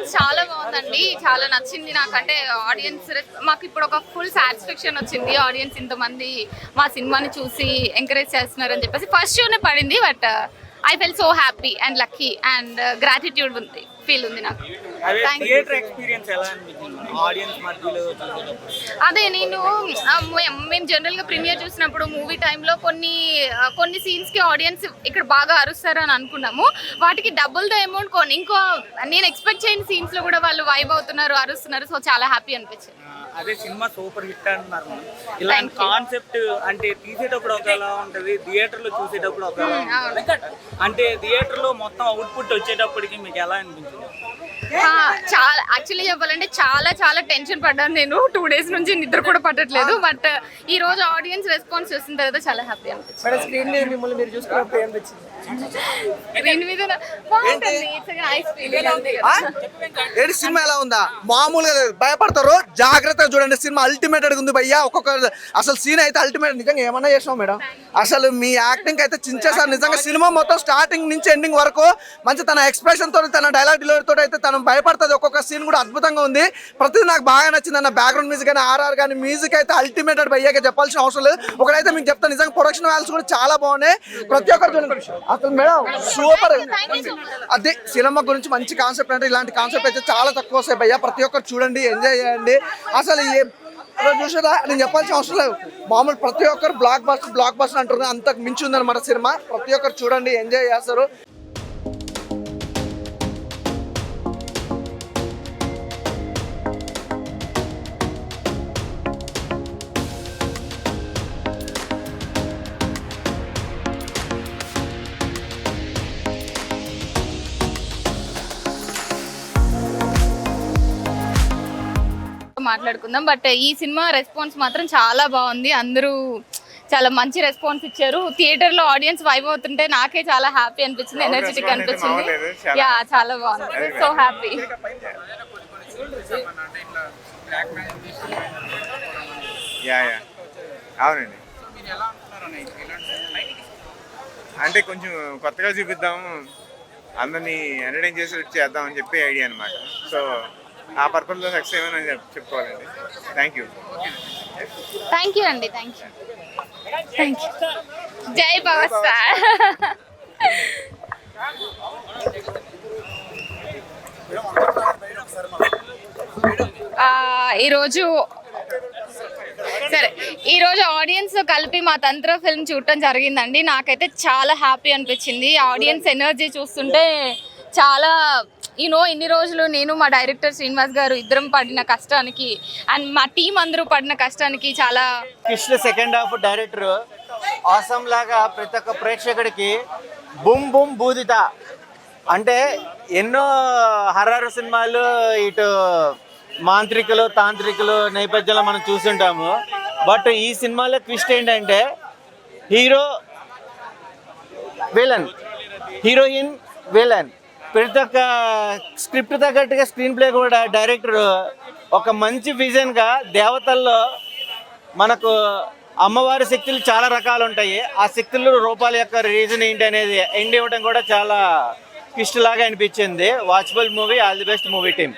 Response చాలా బాగుందండి, చాలా నచ్చింది నాకంటే. ఆడియన్స్ మాకు ఇప్పుడు ఒక ఫుల్ సాటిస్ఫాక్షన్ వచ్చింది. ఆడియన్స్ ఇంతమంది మా సినిమాని చూసి ఎంకరేజ్ చేస్తున్నారని చెప్పేసి ఫస్ట్ షోనే పడింది. But I fell so happy and lucky and gratitude ఉంది, ఫీల్ ఉంది నాకు. అదే మేము జనరల్ గా ప్రీమియర్ చూసినప్పుడు మూవీ టైంలో కొన్ని సీన్స్ కి ఆడియన్స్ ఇక్కడ బాగా అరుస్తారు అని అనుకున్నాము. వాటికి డబుల్ ద అమౌంట్ ఇంకో నేను ఎక్స్పెక్ట్ చేయని సీన్స్ లో కూడా వాళ్ళు వైబ్ అవుతున్నారు, అరుస్తున్నారు. సో చాలా హ్యాపీ అనిపించింది. అదే సినిమా సూపర్ హిట్ అంటున్నారు. ఇలాంటి కాన్సెప్ట్ అంటే తీసేటప్పుడు ఒకలా ఉంటది, థియేటర్ లో చూసేటప్పుడు ఒకలా ఉంటది. అంటే థియేటర్ లో మొత్తం అవుట్పుట్ వచ్చేటప్పటికి మీకు ఎలా అనిపించింది? చాలా యాక్చువల్లీ చెప్పాలంటే చాలా టెన్షన్ పడ్డాను నేను. 2 days నుంచి నిద్ర కూడా పట్టట్లేదు. బట్ ఈ రోజు ఆడియన్స్ రెస్పాన్స్ చూసిన తర్వాత చాలా హ్యాపీ అనిపించింది. స్క్రీన్ మీద మిమ్మల్ని మీరు చూసుకున్నప్పుడు ఏం వచ్చింది? ఏంటి సినిమా ఎలా ఉందా? మామూలుగా భయపడతారు, జాగ్రత్తగా చూడండి. సినిమా అల్టిమేటెడ్ ఉంది భయ్యా. ఒక్కొక్క అసలు సీన్ అయితే అల్టిమేట్. నిజంగా ఏమన్నా చేసినావు మేడం? అసలు మీ యాక్టింగ్ అయితే చించేసారు నిజంగా. సినిమా మొత్తం స్టార్టింగ్ నుంచి ఎండింగ్ వరకు మంచి తన ఎక్స్ప్రెషన్ తోటి, తన డైలాగ్ డెలివరీ తోటి అయితే తను భయపడుతుంది. ఒక్కొక్క సీన్ కూడా అద్భుతంగా ఉంది. ప్రతిదీ నాకు బాగా నచ్చింది అన్న. బ్యాక్గ్రౌండ్ మ్యూజిక్ కానీ ఆర్ఆర్ కానీ మ్యూజిక్ అయితే అల్టిమేటెడ్ భయ్యాక చెప్పాల్సిన అవసరం లేదు. ఒకటైతే మీకు చెప్తాను, నిజంగా ప్రొడక్షన్ వాల్యూస్ కూడా చాలా బాగున్నాయి. ప్రతి ఒక్కరు అసలు మేడం సూపర్. అదే సినిమా గురించి మంచి కాన్సెప్ట్. అంటే ఇలాంటి కాన్సెప్ట్ అయితే చాలా తక్కువ వస్తాయి భయ్యా. ప్రతి ఒక్కరు చూడండి, ఎంజాయ్ చేయండి. అసలు చూసారా, నేను చెప్పాల్సిన అవసరం లేదు. మామూలు ప్రతి ఒక్కరు బ్లాక్ బస్టర్ అంటున్నారు. అంతకు మించి ఉందన్నమాట సినిమా. ప్రతి ఒక్కరు చూడండి, ఎంజాయ్ చేస్తారు. మాట్లాడుకుందాం. బట్ ఈ సినిమా రెస్పాన్స్ మాత్రం చాలా బాగుంది. అందరూ చాలా మంచి రెస్పాన్స్ ఇచ్చారు. థియేటర్ లో ఆడియన్స్ వైబ్ అవుతుంటే నాకే చాలా హ్యాపీ అనిపించింది, ఎనర్జెటిక్ అనిపించింది. యా చాలా బాగుంది. So happy. అవునండి, అంటే కొంచెం కొత్తగా చూపిద్దాము, అందరినీ ఎంటర్టైన్ చేసి చేద్దామని చెప్పి ఐడియా అనమాట. సో ఆ పర్పస్లో సక్సెస్ ఏమని చెప్పుకోవాలండి. థ్యాంక్ యూ అండి. Thank you. జై పవర్ స్టార్. ఈరోజు ఆడియన్స్ కలిపి మా తంత్ర ఫిల్మ్ చూడటం జరిగిందండి. నాకైతే చాలా హ్యాపీ అనిపించింది. ఆడియన్స్ ఎనర్జీ చూస్తుంటే చాలా ఇన్ని రోజులు నేను మా డైరెక్టర్ శ్రీనివాస్ గారు ఇద్దరం పడిన కష్టానికి అండ్ మా టీం అందరూ పడిన కష్టానికి చాలా Krishna second half director awesome లాగా ప్రతి ఒక్క ప్రేక్షకుడికి బుమ్ బుమ్ బూదిత. అంటే ఎన్నో హర్రర్ సినిమాలు ఇటు మాంత్రికులు తాంత్రికులు నేపథ్యంలో మనం చూస్తుంటాము. బట్ ఈ సినిమాలో ట్విస్ట్ ఏంటంటే హీరో విలన్, హీరోయిన్ విలన్. ప్రతి ఒక్క స్క్రిప్ట్ తగ్గట్టుగా స్క్రీన్ ప్లే కూడా డైరెక్టర్ ఒక మంచి విజన్గా దేవతల్లో మనకు అమ్మవారి శక్తులు చాలా రకాలు ఉంటాయి. ఆ శక్తుల రూపాల యొక్క రీజన్ ఏంటి అనేది ఎండ్ ఇవ్వడం కూడా చాలా ట్విస్ట్ లాగా అనిపించింది. Watchable movie. All the best movie team.